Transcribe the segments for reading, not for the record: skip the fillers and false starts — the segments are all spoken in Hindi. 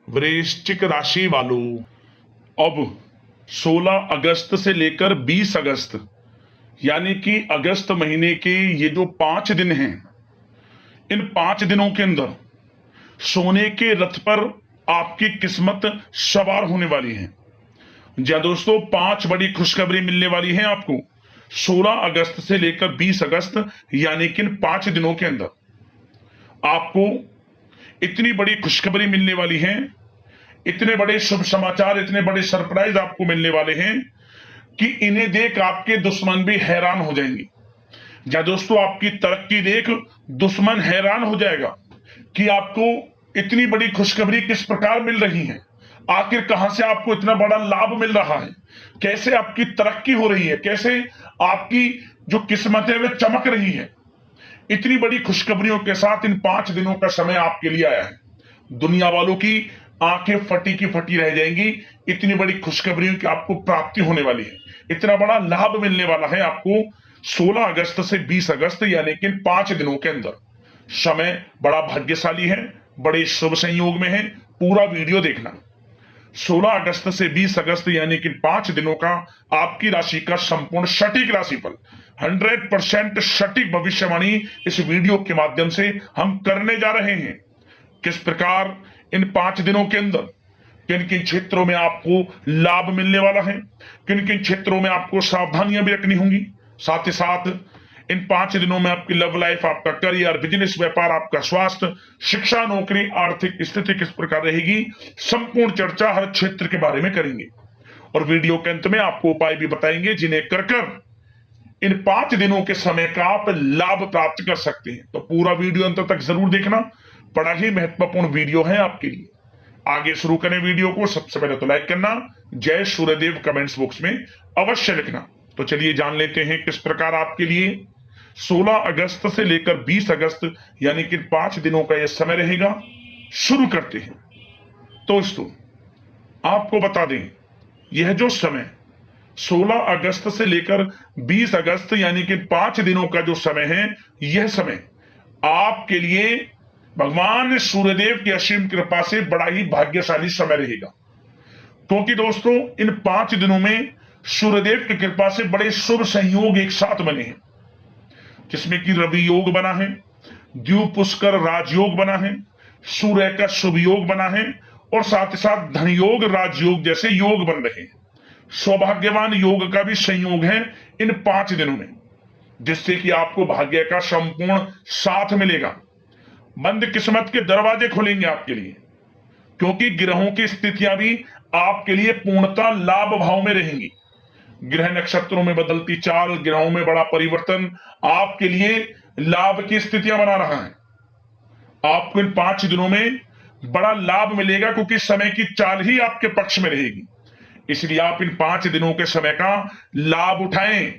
वृश्चिक राशि वालों, अब 16 अगस्त से लेकर 20 अगस्त यानी कि अगस्त महीने के ये जो 5 दिन हैं, इन 5 दिनों के अंदर सोने के रथ पर आपकी किस्मत सवार होने वाली है। जी दोस्तों, 5 बड़ी खुशखबरी मिलने वाली है आपको 16 अगस्त से लेकर 20 अगस्त यानी कि इन 5 दिनों के अंदर आपको इतनी बड़ी खुशखबरी मिलने वाली है, इतने बड़े शुभ समाचार, इतने बड़े सरप्राइज आपको मिलने वाले हैं कि इन्हें देख आपके दुश्मन भी हैरान हो जाएंगे। या दोस्तों, आपकी तरक्की देख दुश्मन हैरान हो जाएगा कि आपको इतनी बड़ी खुशखबरी किस प्रकार मिल रही है, आखिर कहां से आपको इतना बड़ा लाभ मिल रहा है, कैसे आपकी तरक्की हो रही है, कैसे आपकी जो किस्मत है वह चमक रही है। इतनी बड़ी खुशखबरियों के साथ इन 5 दिनों का समय आपके लिए आया है। दुनिया वालों की आंखें फटी की फटी रह जाएंगी, इतनी बड़ी खुशखबरियों की आपको प्राप्ति होने वाली है, इतना बड़ा लाभ मिलने वाला है आपको 16 अगस्त से 20 अगस्त यानी कि 5 दिनों के अंदर। समय बड़ा भाग्यशाली है, बड़े शुभ संयोग में है, पूरा वीडियो देखना। 16 अगस्त से 20 अगस्त यानी कि 5 दिनों का आपकी राशि का संपूर्ण सटीक राशिफल, 100% सटीक भविष्यवाणी इस वीडियो के माध्यम से हम करने जा रहे हैं। किस प्रकार इन 5 दिनों के अंदर किन किन क्षेत्रों में आपको लाभ मिलने वाला है, किन किन क्षेत्रों में आपको सावधानियां भी रखनी होंगी, साथ ही साथ इन 5 दिनों में आपकी लव लाइफ, आपका करियर, बिजनेस, व्यापार, आपका स्वास्थ्य, शिक्षा, नौकरी, आर्थिक स्थिति किस प्रकार रहेगी, संपूर्ण चर्चा हर क्षेत्र के बारे में करेंगे। और वीडियो के अंत में आपको उपाय भी बताएंगे जिन्हें कर इन 5 दिनों के समय का आप लाभ प्राप्त कर सकते हैं। तो पूरा वीडियो अंत तक जरूर देखना, बड़ा ही महत्वपूर्ण वीडियो है आपके लिए। आगे शुरू करें वीडियो को। सबसे पहले तो लाइक करना, जय सूर्यदेव कमेंट्स बॉक्स में अवश्य लिखना। तो चलिए जान लेते हैं किस प्रकार आपके लिए 16 अगस्त से लेकर 20 अगस्त यानी कि 5 दिनों का यह समय रहेगा। शुरू करते हैं। दोस्तों, आपको बता दें, यह जो समय 16 अगस्त से लेकर 20 अगस्त यानी कि 5 दिनों का जो समय है, यह समय आपके लिए भगवान सूर्यदेव की असीम कृपा से बड़ा ही भाग्यशाली समय रहेगा। क्योंकि दोस्तों, इन 5 दिनों में सूर्यदेव की कृपा से बड़े शुभ संयोग एक साथ बने हैं, जिसमें कि रवि योग बना है, द्यू पुष्कर राजयोग बना है, सूर्य का शुभ योग बना है और साथ ही साथ धन योग, राजयोग जैसे योग बन रहे हैं। सौभाग्यवान योग का भी संयोग है इन 5 दिनों में, जिससे कि आपको भाग्य का संपूर्ण साथ मिलेगा। बंद किस्मत के दरवाजे खुलेंगे आपके लिए, क्योंकि ग्रहों की स्थितियां भी आपके लिए पूर्णतः लाभ भाव में रहेंगी। ग्रह नक्षत्रों में बदलती चाल, ग्रहों में बड़ा परिवर्तन आपके लिए लाभ की स्थितियां बना रहा है। आपको इन 5 दिनों में बड़ा लाभ मिलेगा, क्योंकि समय की चाल ही आपके पक्ष में रहेगी। इसलिए आप इन 5 दिनों के समय का लाभ उठाएं।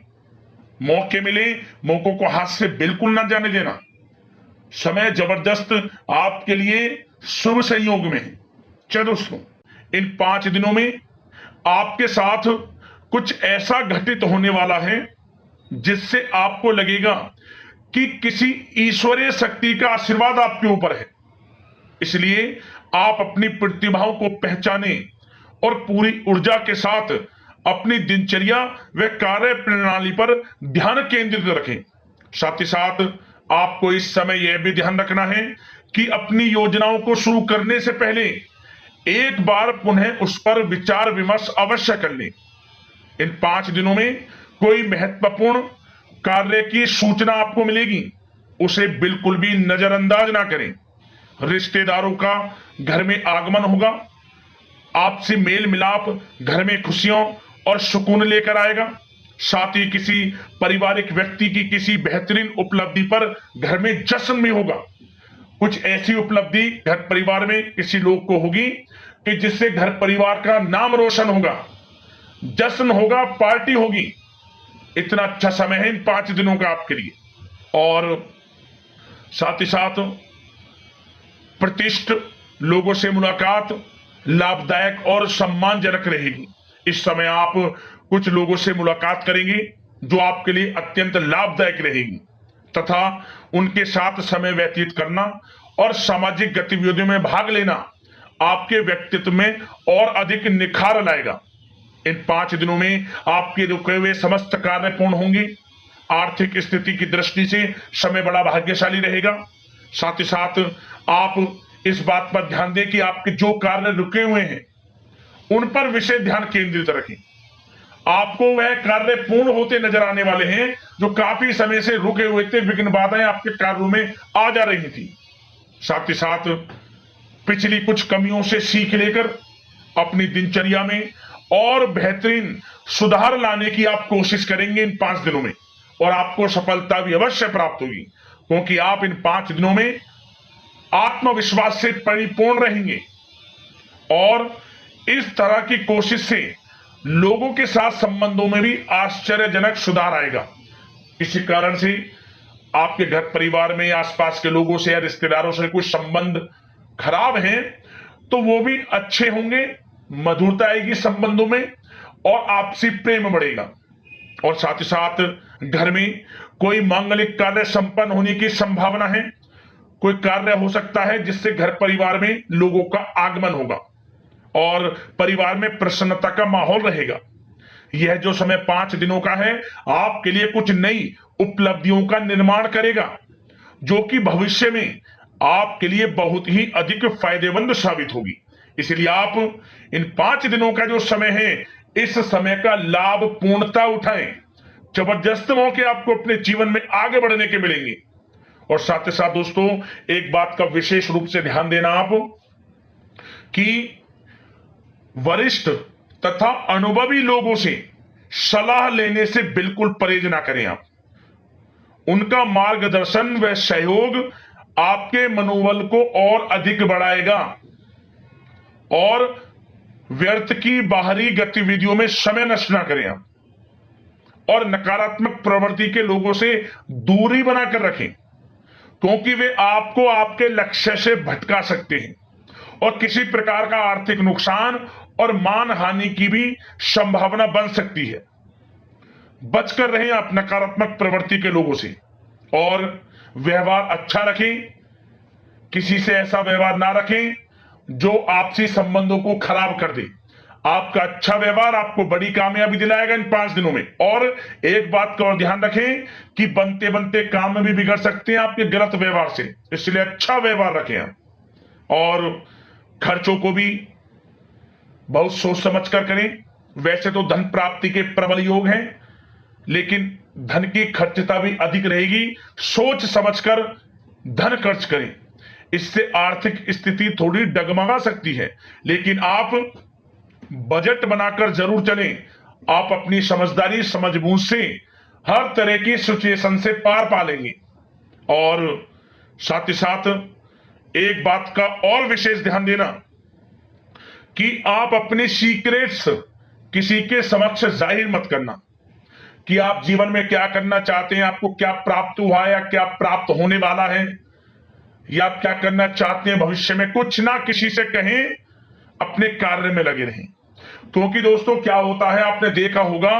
मौके मिले, मौकों को हाथ से बिल्कुल ना जाने देना। समय जबरदस्त आपके लिए शुभ संयोग में है। चलो दोस्तों, इन 5 दिनों में आपके साथ कुछ ऐसा घटित होने वाला है जिससे आपको लगेगा कि किसी ईश्वरीय शक्ति का आशीर्वाद आपके ऊपर है। इसलिए आप अपनी प्रतिभाओं को पहचानें और पूरी ऊर्जा के साथ अपनी दिनचर्या व कार्य प्रणाली पर ध्यान केंद्रित रखें। साथ ही साथ आपको इस समय यह भी ध्यान रखना है कि अपनी योजनाओं को शुरू करने से पहले एक बार पुनः उस पर विचार विमर्श अवश्य कर लें। इन 5 दिनों में कोई महत्वपूर्ण कार्य की सूचना आपको मिलेगी, उसे बिल्कुल भी नजरअंदाज ना करें। रिश्तेदारों का घर में आगमन होगा, आपसी मेल मिलाप घर में खुशियों और सुकून लेकर आएगा। साथ ही किसी पारिवारिक व्यक्ति की किसी बेहतरीन उपलब्धि पर घर में जश्न भी होगा। कुछ ऐसी उपलब्धि घर परिवार में किसी लोग को होगी कि जिससे घर परिवार का नाम रोशन होगा, जश्न होगा, पार्टी होगी। इतना अच्छा समय है इन 5 दिनों का आपके लिए। और साथ ही साथ प्रतिष्ठित लोगों से मुलाकात लाभदायक और सम्मानजनक रहेगी। इस समय आप कुछ लोगों से मुलाकात करेंगे जो आपके लिए अत्यंत लाभदायक रहेगी, तथा उनके साथ समय व्यतीत करना और सामाजिक गतिविधियों में भाग लेना आपके व्यक्तित्व में और अधिक निखार लाएगा। इन 5 दिनों में आपके रुके हुए समस्त कार्य पूर्ण होंगे। आर्थिक स्थिति की दृष्टि से समय बड़ा भाग्यशाली रहेगा। साथ ही साथ आप इस बात पर ध्यान दें कि आपके जो कार्य रुके हुए हैं उन पर विशेष ध्यान केंद्रित रखें। आपको वह कार्य पूर्ण होते नजर आने वाले हैं जो काफी समय से रुके हुए थे। विघ्न बाधाएं आपके कार्यों में आ जा रही थी। साथ ही साथ पिछली कुछ कमियों से सीख लेकर अपनी दिनचर्या में और बेहतरीन सुधार लाने की आप कोशिश करेंगे इन 5 दिनों में, और आपको सफलता भी अवश्य प्राप्त होगी, क्योंकि आप इन 5 दिनों में आत्मविश्वास से परिपूर्ण रहेंगे और इस तरह की कोशिश से लोगों के साथ संबंधों में भी आश्चर्यजनक सुधार आएगा। इसी कारण से आपके घर परिवार में आसपास के लोगों से या रिश्तेदारों से कुछ संबंध खराब हैं तो वो भी अच्छे होंगे, मधुरता आएगी संबंधों में और आपसी प्रेम बढ़ेगा। और साथ ही साथ घर में कोई मांगलिक कार्य संपन्न होने की संभावना है। कोई कार्य हो सकता है जिससे घर परिवार में लोगों का आगमन होगा और परिवार में प्रसन्नता का माहौल रहेगा। यह जो समय 5 दिनों का है आपके लिए कुछ नई उपलब्धियों का निर्माण करेगा, जो कि भविष्य में आपके लिए बहुत ही अधिक फायदेमंद साबित होगी। इसलिए आप इन 5 दिनों का जो समय है इस समय का लाभ पूर्णता उठाएं। जबरदस्त मौके आपको अपने जीवन में आगे बढ़ने के मिलेंगे। और साथ ही साथ दोस्तों एक बात का विशेष रूप से ध्यान देना आप कि वरिष्ठ तथा अनुभवी लोगों से सलाह लेने से बिल्कुल परहेज ना करें। आप उनका मार्गदर्शन व सहयोग आपके मनोबल को और अधिक बढ़ाएगा और व्यर्थ की बाहरी गतिविधियों में समय नष्ट ना करें आप, और नकारात्मक प्रवृत्ति के लोगों से दूरी बनाकर रखें, क्योंकि वे आपको आपके लक्ष्य से भटका सकते हैं और किसी प्रकार का आर्थिक नुकसान और मान हानि की भी संभावना बन सकती है। बचकर रहें आप नकारात्मक प्रवृत्ति के लोगों से और व्यवहार अच्छा रखें। किसी से ऐसा व्यवहार ना रखें जो आपसी संबंधों को खराब कर दे। आपका अच्छा व्यवहार आपको बड़ी कामयाबी दिलाएगा इन 5 दिनों में। और एक बात का और ध्यान रखें कि बनते बनते काम में भी बिगड़ सकते हैं आपके गलत व्यवहार से, इसलिए अच्छा व्यवहार रखें आप। और खर्चों को भी बहुत सोच समझ कर करें। वैसे तो धन प्राप्ति के प्रबल योग हैं, लेकिन धन की खर्चता भी अधिक रहेगी। सोच समझकर धन खर्च करें, इससे आर्थिक स्थिति थोड़ी डगमगा सकती है, लेकिन आप बजट बनाकर जरूर चलें। आप अपनी समझदारी समझबूझ से हर तरह की सिचुएशन से पार पा लेंगे। और साथ ही साथ एक बात का और विशेष ध्यान देना कि आप अपने सीक्रेट्स किसी के समक्ष जाहिर मत करना कि आप जीवन में क्या करना चाहते हैं, आपको क्या प्राप्त हुआ है या क्या प्राप्त होने वाला है, या आप क्या करना चाहते हैं भविष्य में। कुछ ना किसी से कहें, अपने कार्य में लगे रहें। क्योंकि दोस्तों क्या होता है, आपने देखा होगा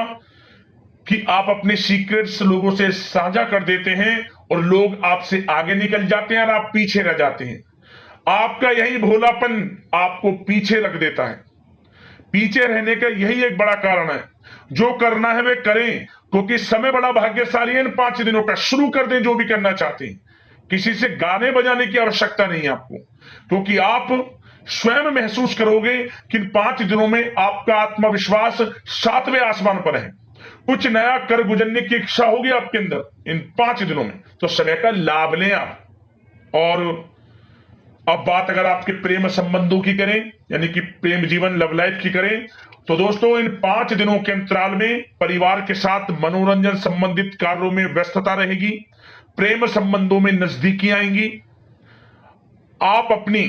कि आप अपने सीक्रेट्स लोगों से साझा कर देते हैं और लोग आपसे आगे निकल जाते हैं और आप पीछे रह जाते हैं। आपका यही भोलापन आपको पीछे रख देता है। पीछे रहने का यही एक बड़ा कारण है। जो करना है वे करें, क्योंकि समय बड़ा भाग्यशाली है। इन 5 दिनों का शुरू कर दें जो भी करना चाहते हैं। किसी से गाने बजाने की आवश्यकता नहीं है आपको, क्योंकि आप स्वयं महसूस करोगे कि इन 5 दिनों में आपका आत्मविश्वास 7वें आसमान पर है। कुछ नया कर गुजरने की इच्छा होगी आपके अंदर इन 5 दिनों में, तो समय का लाभ लें आप। और अब बात अगर आपके प्रेम संबंधों की करें, यानी कि प्रेम जीवन लव लाइफ की करें, तो दोस्तों इन 5 दिनों के अंतराल में परिवार के साथ मनोरंजन संबंधित कार्यों में व्यस्तता रहेगी। प्रेम संबंधों में नजदीकी आएंगी। आप अपनी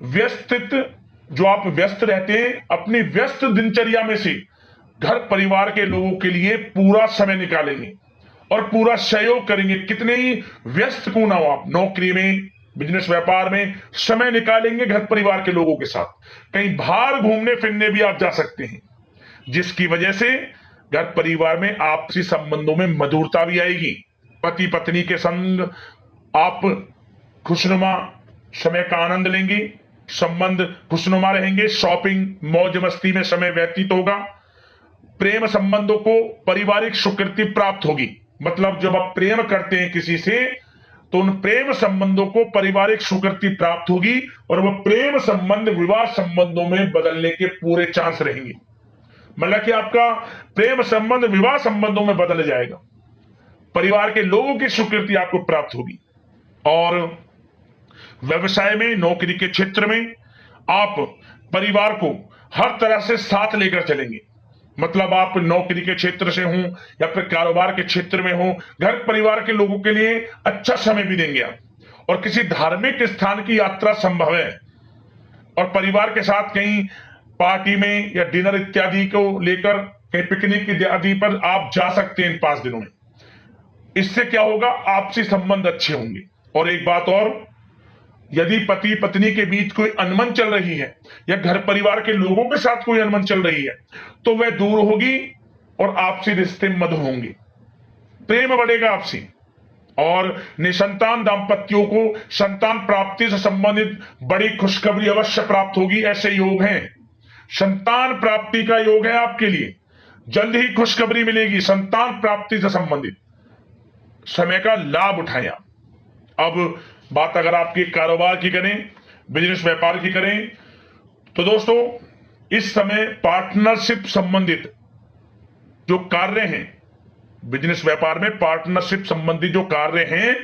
जो आप व्यस्त रहते हैं, अपनी व्यस्त दिनचर्या में से घर परिवार के लोगों के लिए पूरा समय निकालेंगे और पूरा सहयोग करेंगे। कितने ही व्यस्त क्यों ना हो आप, नौकरी में, बिजनेस व्यापार में समय निकालेंगे घर परिवार के लोगों के साथ। कहीं बाहर घूमने फिरने भी आप जा सकते हैं, जिसकी वजह से घर परिवार में आपसी संबंधों में मधुरता भी आएगी। पति पत्नी के संग आप खुशनुमा समय का आनंद लेंगे। संबंध खुशनुमा रहेंगे, शॉपिंग मौज मस्ती में समय व्यतीत होगा। प्रेम संबंधों को पारिवारिक स्वीकृति प्राप्त होगी, मतलब जब आप प्रेम करते हैं किसी से तो उन प्रेम संबंधों को पारिवारिक स्वीकृति प्राप्त होगी और वह प्रेम संबंध विवाह संबंधों में बदलने के पूरे चांस रहेंगे। मतलब कि आपका प्रेम संबंध विवाह संबंधों में बदल जाएगा, परिवार के लोगों की स्वीकृति आपको प्राप्त होगी। और व्यवसाय में, नौकरी के क्षेत्र में आप परिवार को हर तरह से साथ लेकर चलेंगे, मतलब आप नौकरी के क्षेत्र से हो या फिर कारोबार के क्षेत्र में हो, घर परिवार के लोगों के लिए अच्छा समय भी देंगे आप। और किसी धार्मिक स्थान की यात्रा संभव है और परिवार के साथ कहीं पार्टी में या डिनर इत्यादि को लेकर कहीं पिकनिक इत्यादि पर आप जा सकते हैं इन 5 दिनों में। इससे क्या होगा, आपसी संबंध अच्छे होंगे। और एक बात और, यदि पति पत्नी के बीच कोई अनबन चल रही है या घर परिवार के लोगों के साथ कोई अनबन चल रही है तो वह दूर होगी और आपसी रिश्ते मधुर होंगे, प्रेम बढ़ेगा आपसी। और निसंतान दाम्पत्यों को संतान प्राप्ति से संबंधित बड़ी खुशखबरी अवश्य प्राप्त होगी। ऐसे योग हैं, संतान प्राप्ति का योग है आपके लिए, जल्द ही खुशखबरी मिलेगी संतान प्राप्ति से संबंधित। समय का लाभ उठाएं आप। अब बात अगर आपके कारोबार की करें, बिजनेस व्यापार की करें, तो दोस्तों इस समय पार्टनरशिप संबंधित जो कार्य हैं, बिजनेस व्यापार में पार्टनरशिप संबंधी जो कार्य हैं,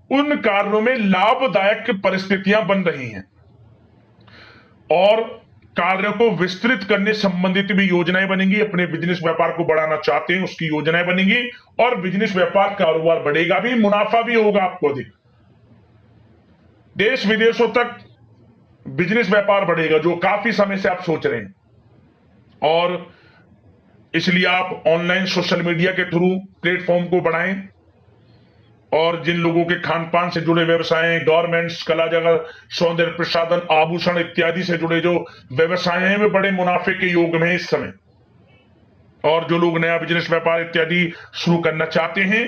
उन कार्यों में लाभदायक परिस्थितियां बन रही हैं और कार्यों को विस्तृत करने संबंधित भी योजनाएं बनेंगी। अपने बिजनेस व्यापार को बढ़ाना चाहते हैं उसकी योजनाएं बनेंगी और बिजनेस व्यापार कारोबार बढ़ेगा भी, मुनाफा भी होगा आपको अधिक। देश विदेशों तक बिजनेस व्यापार बढ़ेगा जो काफी समय से आप सोच रहे हैं। और इसलिए आप ऑनलाइन सोशल मीडिया के थ्रू प्लेटफॉर्म को बढ़ाएं और जिन लोगों के खान पान से जुड़े व्यवसाय, गवर्नमेंट्स, कला जगत, सौंदर्य प्रसाधन, आभूषण इत्यादि से जुड़े जो व्यवसाय हैं वे बड़े मुनाफे के योग में इस समय। और जो लोग नया बिजनेस व्यापार इत्यादि शुरू करना चाहते हैं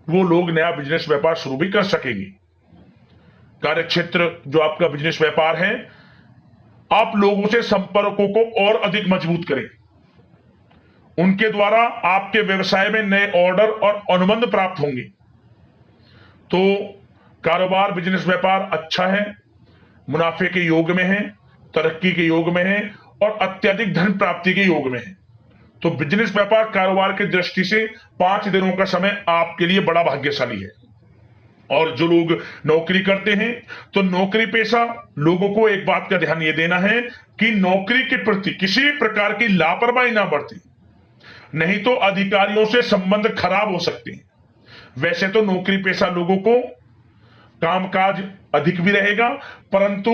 वो लोग नया बिजनेस व्यापार शुरू भी कर सकेंगे। कार्य क्षेत्र जो आपका बिजनेस व्यापार है, आप लोगों से संपर्कों को और अधिक मजबूत करें, उनके द्वारा आपके व्यवसाय में नए ऑर्डर और अनुबंध प्राप्त होंगे। तो कारोबार, बिजनेस व्यापार अच्छा है, मुनाफे के योग में है, तरक्की के योग में है और अत्यधिक धन प्राप्ति के योग में है। तो बिजनेस व्यापार कारोबार की दृष्टि से 5 दिनों का समय आपके लिए बड़ा भाग्यशाली है। और जो लोग नौकरी करते हैं तो नौकरी पेशा लोगों को एक बात का ध्यान यह देना है कि नौकरी के प्रति किसी प्रकार की लापरवाही ना बरतें, नहीं तो अधिकारियों से संबंध खराब हो सकते हैं। वैसे तो नौकरी पेशा लोगों को कामकाज अधिक भी रहेगा, परंतु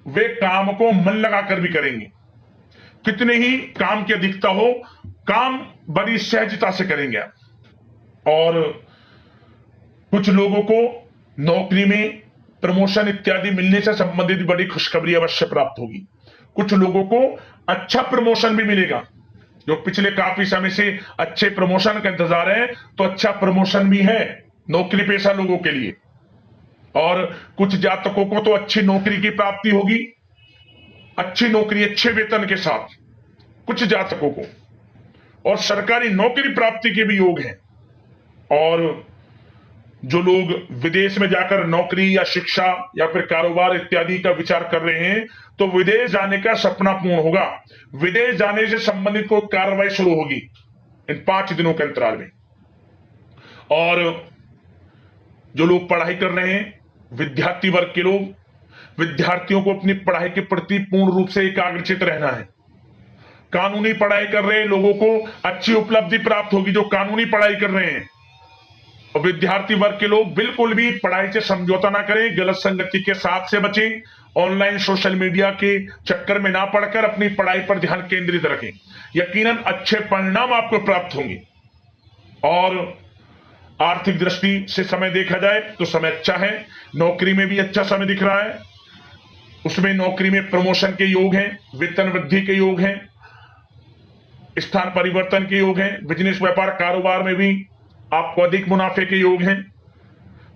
वे काम को मन लगाकर भी करेंगे। कितने ही काम की अधिकता हो, काम बड़ी सहजता से करेंगे आप। और कुछ लोगों को नौकरी में प्रमोशन इत्यादि मिलने से संबंधित बड़ी खुशखबरी अवश्य प्राप्त होगी। कुछ लोगों को अच्छा प्रमोशन भी मिलेगा, जो पिछले काफी समय से अच्छे प्रमोशन का इंतजार है तो अच्छा प्रमोशन भी है नौकरी पेशा लोगों के लिए। और कुछ जातकों को तो अच्छी नौकरी की प्राप्ति होगी, अच्छी नौकरी अच्छे वेतन के साथ कुछ जातकों को, और सरकारी नौकरी प्राप्ति के भी योग हैं। और जो लोग विदेश में जाकर नौकरी या शिक्षा या फिर कारोबार इत्यादि का विचार कर रहे हैं तो विदेश जाने का सपना पूर्ण होगा। विदेश जाने से संबंधित कोई कार्रवाई शुरू होगी इन 5 दिनों के अंतराल में। और जो लोग पढ़ाई कर रहे हैं, विद्यार्थी वर्ग के लोग, विद्यार्थियों को अपनी पढ़ाई के प्रति पूर्ण रूप से एकाग्रचित रहना है। कानूनी पढ़ाई कर रहे लोगों को अच्छी उपलब्धि प्राप्त होगी जो कानूनी पढ़ाई कर रहे हैं। और विद्यार्थी वर्ग के लोग बिल्कुल भी पढ़ाई से समझौता ना करें, गलत संगति के साथ से बचें, ऑनलाइन सोशल मीडिया के चक्कर में ना पड़कर अपनी पढ़ाई पर ध्यान केंद्रित रखें। यकीनन अच्छे परिणाम आपको प्राप्त होंगे। और आर्थिक दृष्टि से समय देखा जाए तो समय अच्छा है, नौकरी में भी अच्छा समय दिख रहा है, उसमें नौकरी में प्रमोशन के योग हैं, वेतन वृद्धि के योग हैं, स्थान परिवर्तन के योग हैं, बिजनेस व्यापार कारोबार में भी आपको अधिक मुनाफे के योग हैं।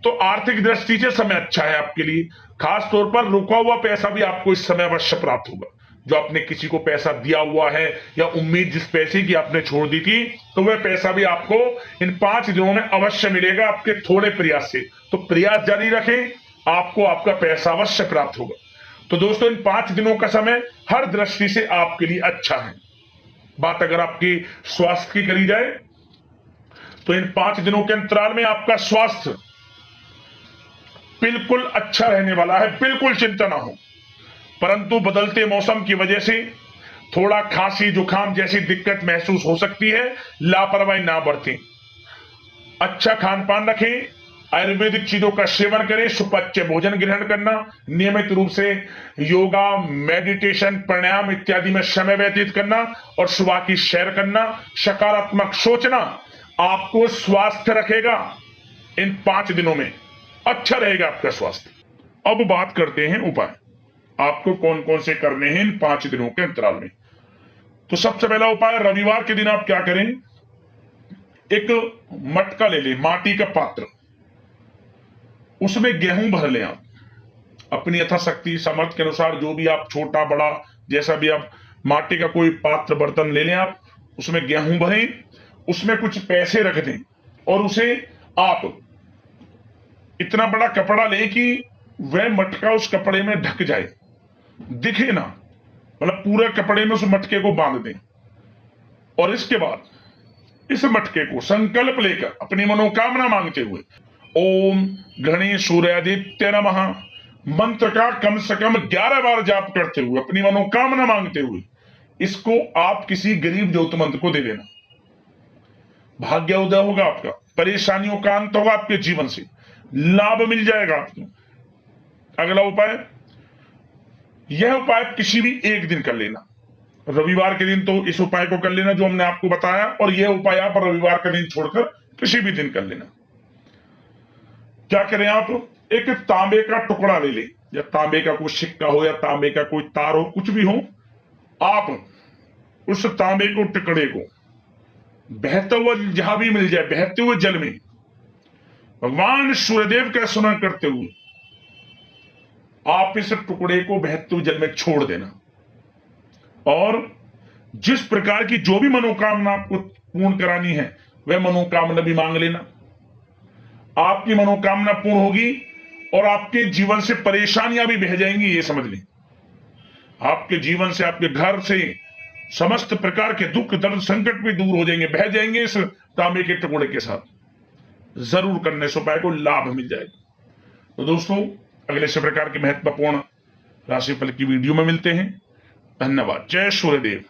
तो आर्थिक दृष्टि से समय अच्छा है आपके लिए। खास तौर पर रुका हुआ पैसा भी आपको इस समय अवश्य प्राप्त होगा। जो आपने किसी को पैसा दिया हुआ है या उम्मीद जिस पैसे की आपने छोड़ दी थी, तो वह पैसा भी आपको इन 5 दिनों में अवश्य मिलेगा आपके थोड़े प्रयास से। तो प्रयास जारी रखें, आपको आपका पैसा अवश्य प्राप्त होगा। तो दोस्तों, इन 5 दिनों का समय हर दृष्टि से आपके लिए अच्छा है। बात अगर आपकी स्वास्थ्य की करी जाए तो इन 5 दिनों के अंतराल में आपका स्वास्थ्य बिल्कुल अच्छा रहने वाला है, बिल्कुल चिंता ना हो। परंतु बदलते मौसम की वजह से थोड़ा खांसी जुकाम जैसी दिक्कत महसूस हो सकती है, लापरवाही ना बरतें। अच्छा खान पान रखें, आयुर्वेदिक चीजों का सेवन करें, सुपाच्य भोजन ग्रहण करना, नियमित रूप से योगा, मेडिटेशन, प्राणायाम इत्यादि में समय व्यतीत करना और सुबह की सैर करना, सकारात्मक सोचना आपको स्वास्थ्य रखेगा। इन 5 दिनों में अच्छा रहेगा आपका स्वास्थ्य। अब बात करते हैं उपाय, आपको कौन कौन से करने हैं इन 5 दिनों के अंतराल में। तो सबसे पहला उपाय, रविवार के दिन आप क्या करें, एक मटका ले लें, माटी का पात्र, उसमें गेहूं भर लें। आप अपनी यथाशक्ति सामर्थ्य के अनुसार जो भी आप छोटा बड़ा जैसा भी आप माटी का कोई पात्र बर्तन ले लें, आप उसमें गेहूं भरें, उसमें कुछ पैसे रख दें और उसे आप इतना बड़ा कपड़ा लें कि वह मटका उस कपड़े में ढक जाए, दिखे ना, मतलब पूरे कपड़े में उस मटके को बांध दें। और इसके बाद इस मटके को संकल्प लेकर अपनी मनोकामना मांगते हुए ओम गणेश सूर्यादित्य नमः मंत्र का कम से कम 11 बार जाप करते हुए अपनी मनोकामना मांगते हुए इसको आप किसी गरीब जरूरतमंद को दे देना। भाग्य उदय होगा आपका, परेशानियों का अंत होगा आपके जीवन से, लाभ मिल जाएगा आपको। अगला उपाय, यह उपाय किसी भी एक दिन कर लेना। रविवार के दिन तो इस उपाय को कर लेना जो हमने आपको बताया, और यह उपाय आप रविवार का दिन छोड़कर किसी भी दिन कर लेना। क्या करें, आप एक तांबे का टुकड़ा ले लें, या तांबे का कोई सिक्का हो या तांबे का कोई तार हो, कुछ भी हो, आप उस तांबे को टुकड़े को बहता हुआ जहां भी मिल जाए, बहते हुए जल में भगवान सूर्यदेव का स्मरण करते हुए आप इस टुकड़े को बहते हुए जल में छोड़ देना। और जिस प्रकार की जो भी मनोकामना आपको पूर्ण करानी है वह मनोकामना भी मांग लेना। आपकी मनोकामना पूर्ण होगी और आपके जीवन से परेशानियां भी बह जाएंगी, ये समझ लें। आपके जीवन से, आपके घर से समस्त प्रकार के दुख दर्द संकट भी दूर हो जाएंगे, बह जाएंगे इस तांबे के टुकड़े के साथ। जरूर करने से उपाय को लाभ मिल जाएगा। तो दोस्तों, अगले इस प्रकार के महत्वपूर्ण राशिफल की वीडियो में मिलते हैं। धन्यवाद। जय सूर्यदेव।